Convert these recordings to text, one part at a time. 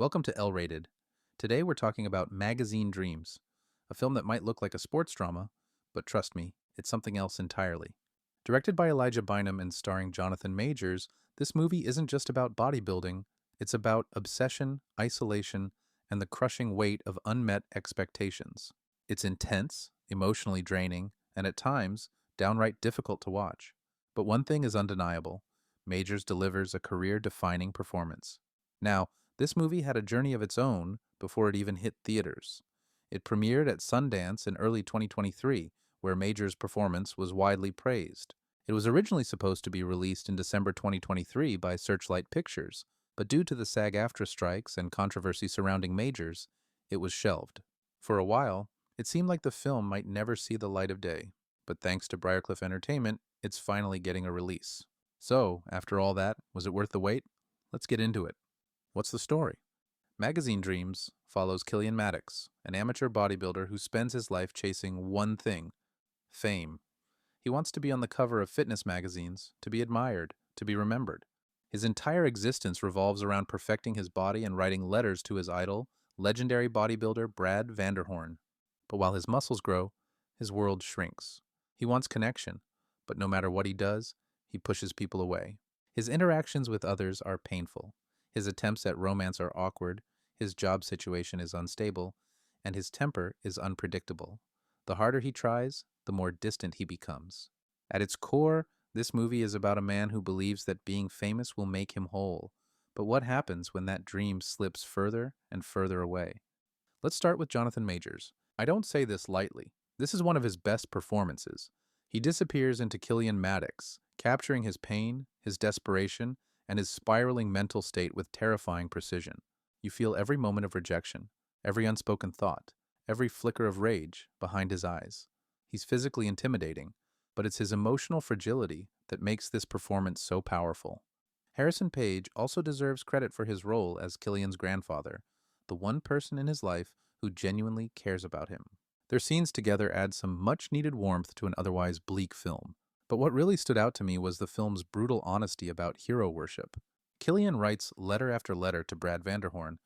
Welcome to L-Rated. Today we're talking about Magazine Dreams, a film that might look like a sports drama, but trust me, it's something else entirely. Directed by Elijah Bynum and starring Jonathan Majors, this movie isn't just about bodybuilding, it's about obsession, isolation, and the crushing weight of unmet expectations. It's intense, emotionally draining, and at times, downright difficult to watch. But one thing is undeniable: Majors delivers a career-defining performance. Now, this movie had a journey of its own before it even hit theaters. It premiered at Sundance in early 2023, where Major's performance was widely praised. It was originally supposed to be released in December 2023 by Searchlight Pictures, but due to the SAG-AFTRA strikes and controversy surrounding Majors, it was shelved. For a while, it seemed like the film might never see the light of day, but thanks to Briarcliff Entertainment, it's finally getting a release. So, after all that, was it worth the wait? Let's get into it. What's the story? Magazine Dreams follows Killian Maddox, an amateur bodybuilder who spends his life chasing one thing: fame. He wants to be on the cover of fitness magazines, to be admired, to be remembered. His entire existence revolves around perfecting his body and writing letters to his idol, legendary bodybuilder Brad Vanderhorn. But while his muscles grow, his world shrinks. He wants connection, but no matter what he does, he pushes people away. His interactions with others are painful. His attempts at romance are awkward, his job situation is unstable, and his temper is unpredictable. The harder he tries, the more distant he becomes. At its core, this movie is about a man who believes that being famous will make him whole. But what happens when that dream slips further and further away? Let's start with Jonathan Majors. I don't say this lightly. This is one of his best performances. He disappears into Killian Maddox, capturing his pain, his desperation, and his spiraling mental state with terrifying precision. You feel every moment of rejection, every unspoken thought, every flicker of rage behind his eyes. He's physically intimidating, but it's his emotional fragility that makes this performance so powerful. Harrison Page also deserves credit for his role as Killian's grandfather, the one person in his life who genuinely cares about him. Their scenes together add some much-needed warmth to an otherwise bleak film. But what really stood out to me was the film's brutal honesty about hero worship. Killian writes letter after letter to Brad Vanderhorn,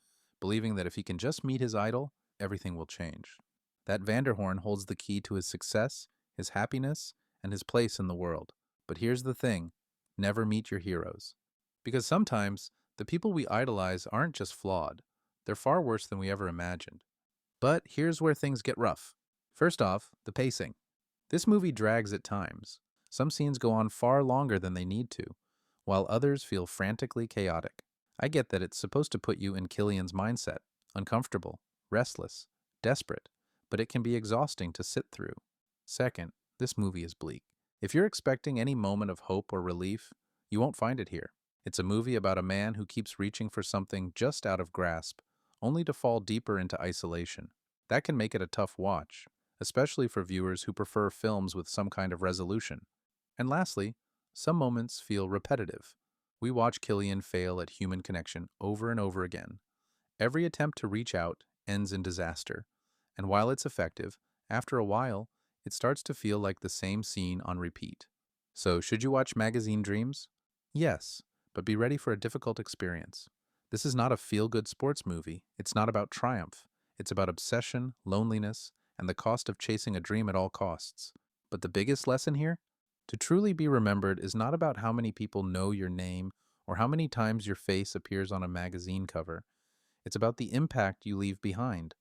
believing that if he can just meet his idol, everything will change. That Vanderhorn holds the key to his success, his happiness, and his place in the world. But here's the thing: never meet your heroes. Because sometimes, the people we idolize aren't just flawed, they're far worse than we ever imagined. But here's where things get rough. First off, the pacing. This movie drags at times. Some scenes go on far longer than they need to, while others feel frantically chaotic. I get that it's supposed to put you in Killian's mindset: uncomfortable, restless, desperate, but it can be exhausting to sit through. Second, this movie is bleak. If you're expecting any moment of hope or relief, you won't find it here. It's a movie about a man who keeps reaching for something just out of grasp, only to fall deeper into isolation. That can make it a tough watch, especially for viewers who prefer films with some kind of resolution. And lastly, some moments feel repetitive. We watch Killian fail at human connection over and over again. Every attempt to reach out ends in disaster, and while it's effective, after a while, it starts to feel like the same scene on repeat. So, should you watch Magazine Dreams? Yes, but be ready for a difficult experience. This is not a feel-good sports movie. It's not about triumph. It's about obsession, loneliness, and the cost of chasing a dream at all costs. But the biggest lesson here? To truly be remembered is not about how many people know your name or how many times your face appears on a magazine cover. It's about the impact you leave behind.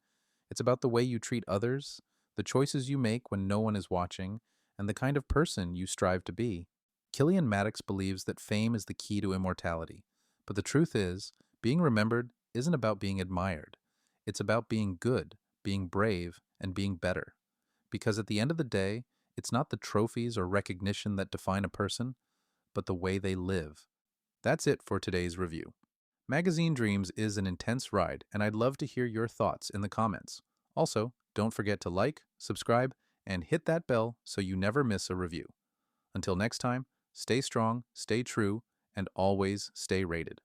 It's about the way you treat others, the choices you make when no one is watching, and the kind of person you strive to be. Killian Maddox believes that fame is the key to immortality. But the truth is, being remembered isn't about being admired. It's about being good, being brave, and being better. Because at the end of the day, it's not the trophies or recognition that define a person, but the way they live. That's it for today's review. Magazine Dreams is an intense ride, and I'd love to hear your thoughts in the comments. Also, don't forget to like, subscribe, and hit that bell so you never miss a review. Until next time, stay strong, stay true, and always stay rated.